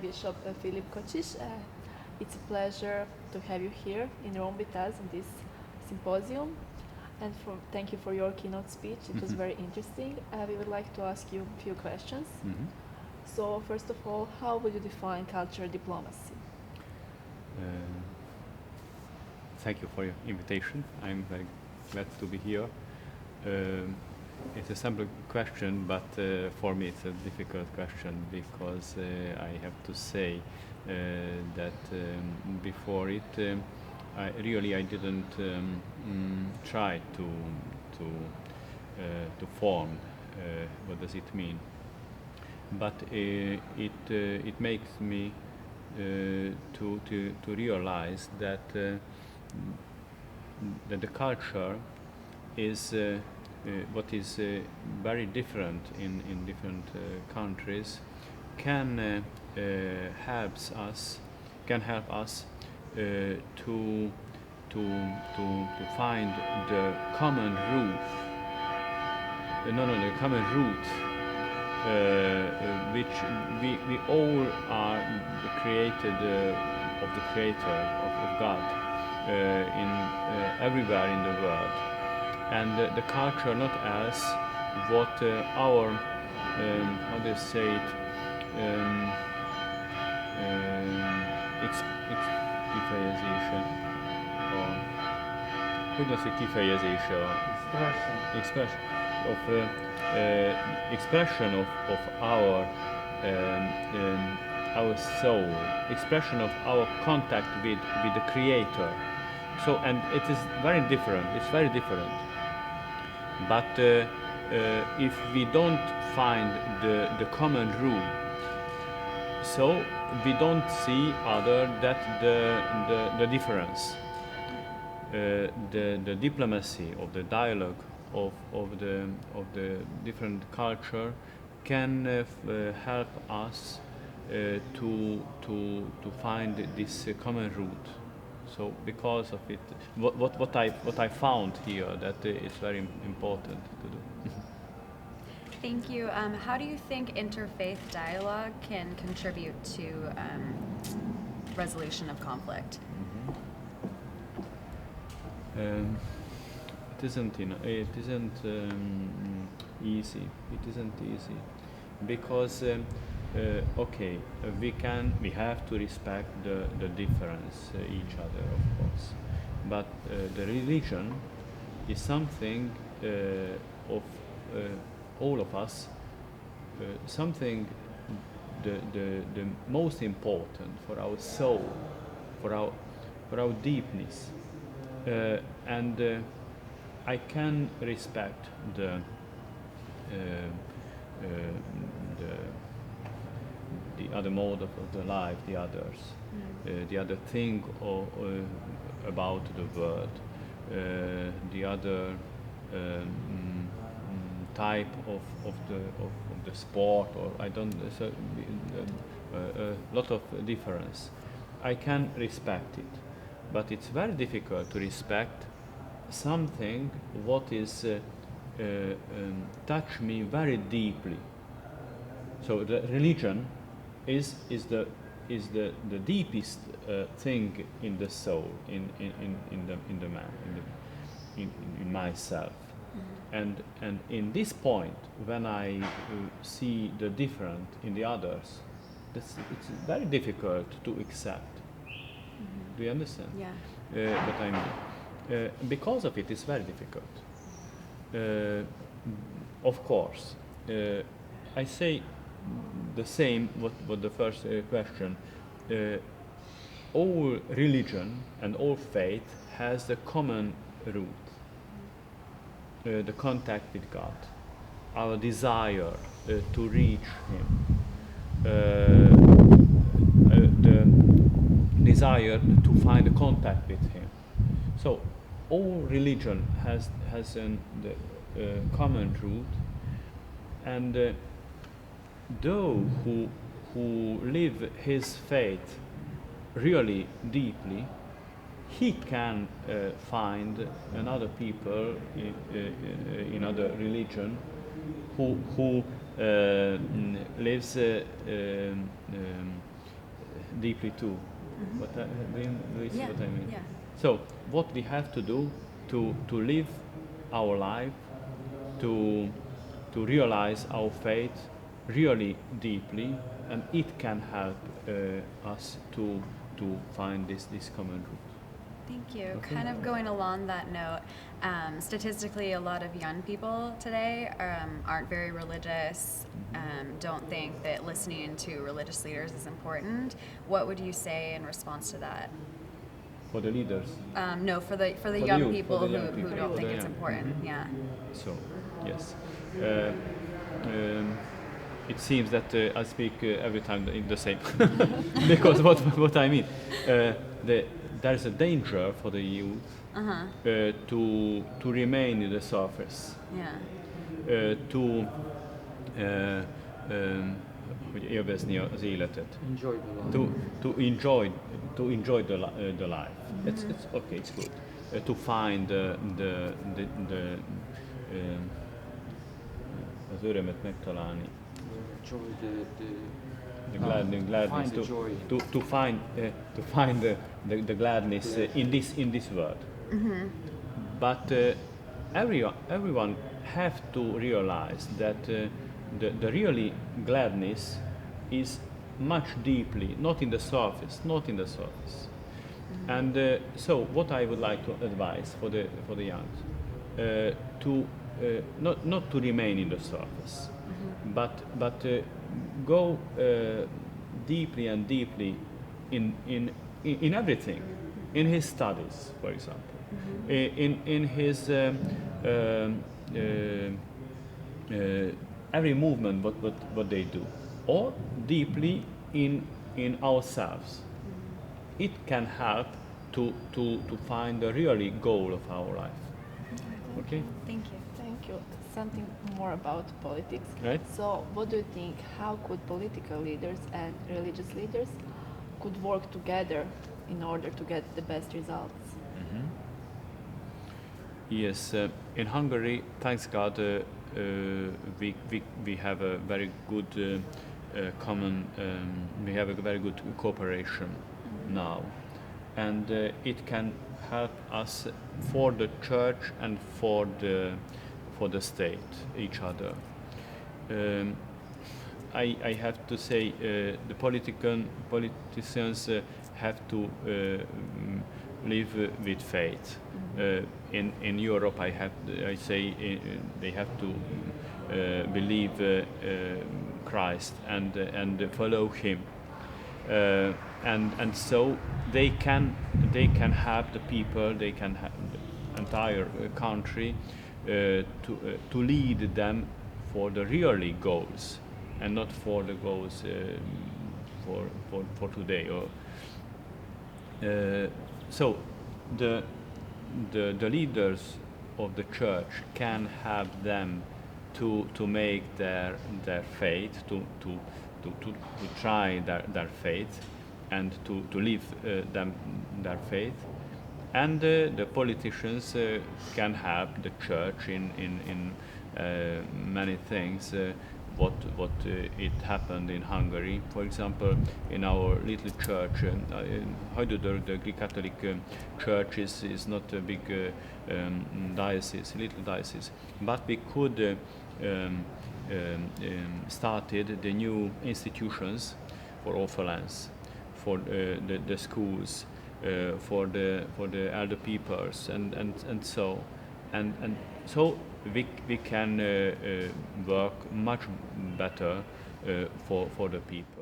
Bishop Fülöp Kocsis. It's a pleasure to have you here in Rome with us in this symposium. And thank you for your keynote speech. It was very interesting. We would like to ask you a few questions. So first of all, how would you define cultural diplomacy? Thank you for your invitation. I'm very glad to be here. It's a simple question, but for me it's a difficult question because I have to say that before it, I didn't try to form what does it mean. But it makes me to realize that that the culture is what is very different in different countries can help us to find the common root. The common root which we all are created of the Creator of God in everywhere in the world, and the culture not as what our how do you say it kifejezése, hogy lesz egy kifejezése expression of our soul, expression of our contact with the Creator. So, and it is very different. It's very different. But if we don't find the common root, so we don't see other that the difference, the diplomacy of the dialogue of the different culture can help us to find this common root. So because of it, what I found here that is very important to do. Thank you. How do you think interfaith dialogue can contribute to resolution of conflict? It isn't easy. It isn't easy because we have to respect the difference each other, of course, but the religion is something of all of us, something the most important for our soul, for our deepness, and I can respect the other mode of the life, the others, the other thing about the world, the other type of the sport, or I don't a lot of difference. I can respect it, but it's very difficult to respect something what is touch me very deeply. So the religion is the deepest thing in the soul, in the man, in myself. And in this point, when I see the different in the others, it's very difficult to accept. Do you understand? Yeah. But I mean, because of it, it's very difficult. Of course, I say the same what the first question. All religion and all faith has the common root. The contact with God, our desire to reach Him, the desire to find a contact with Him. So all religion has the common root, and those who live his faith really deeply, he can find another people in other religion who lives deeply too. Do you see Yeah, what I mean? yeah. So what we have to do to live our life, to realize our faith really deeply, and it can help us to find this common root. Thank you. Okay. Kind of going along that note, statistically, a lot of young people today aren't very religious, don't think that listening to religious leaders is important. What would you say in response to that? For the leaders. No, for the the young youth, people for the who, young people. who don't For think the it's young. important. Yeah. So, yes. It seems that I speak every time in the same. Because what I mean, there's a danger for the youth to remain in the surface, Yeah. to hogy élvezni az életet. Enjoy the life. To enjoy the life. It's okay. It's good. To find az örömet megtalálni. Enjoy The gladness. find the joy. To find the gladness in this world. But everyone have to realize that the really gladness is much deeply, not in the surface. And so, what I would like to advise for the young, to not to remain in the surface, but go deeply and deeply in everything, in his studies, for example, in his every movement what they do, or deeply in ourselves. It can help to find the really goal of our life. Okay? Thank you. Thank you. Something more about politics. Right. So, what do you think? How could political leaders and religious leaders could work together in order to get the best results? Yes, in Hungary, thanks God, we have a very good common. We have a very good cooperation now, and it can help us for the church and for the state, each other. I have to say the politicians have to live with faith. In Europe, I say they have to believe Christ and follow Him, and so they can have the people, they can have the entire country to lead them for the really goals, and not for the goals for today. Or so the leaders of the church can have them to make their faith, to try their faith, and to live their faith, and the politicians can help the church in many things. What it happened in Hungary, for example, in our little church, Hajdudorog, the Greek Catholic Church is not a big diocese, little diocese, but we could started the new institutions for orphanage, for the schools, for the elder peoples, and so we can work much better for the people.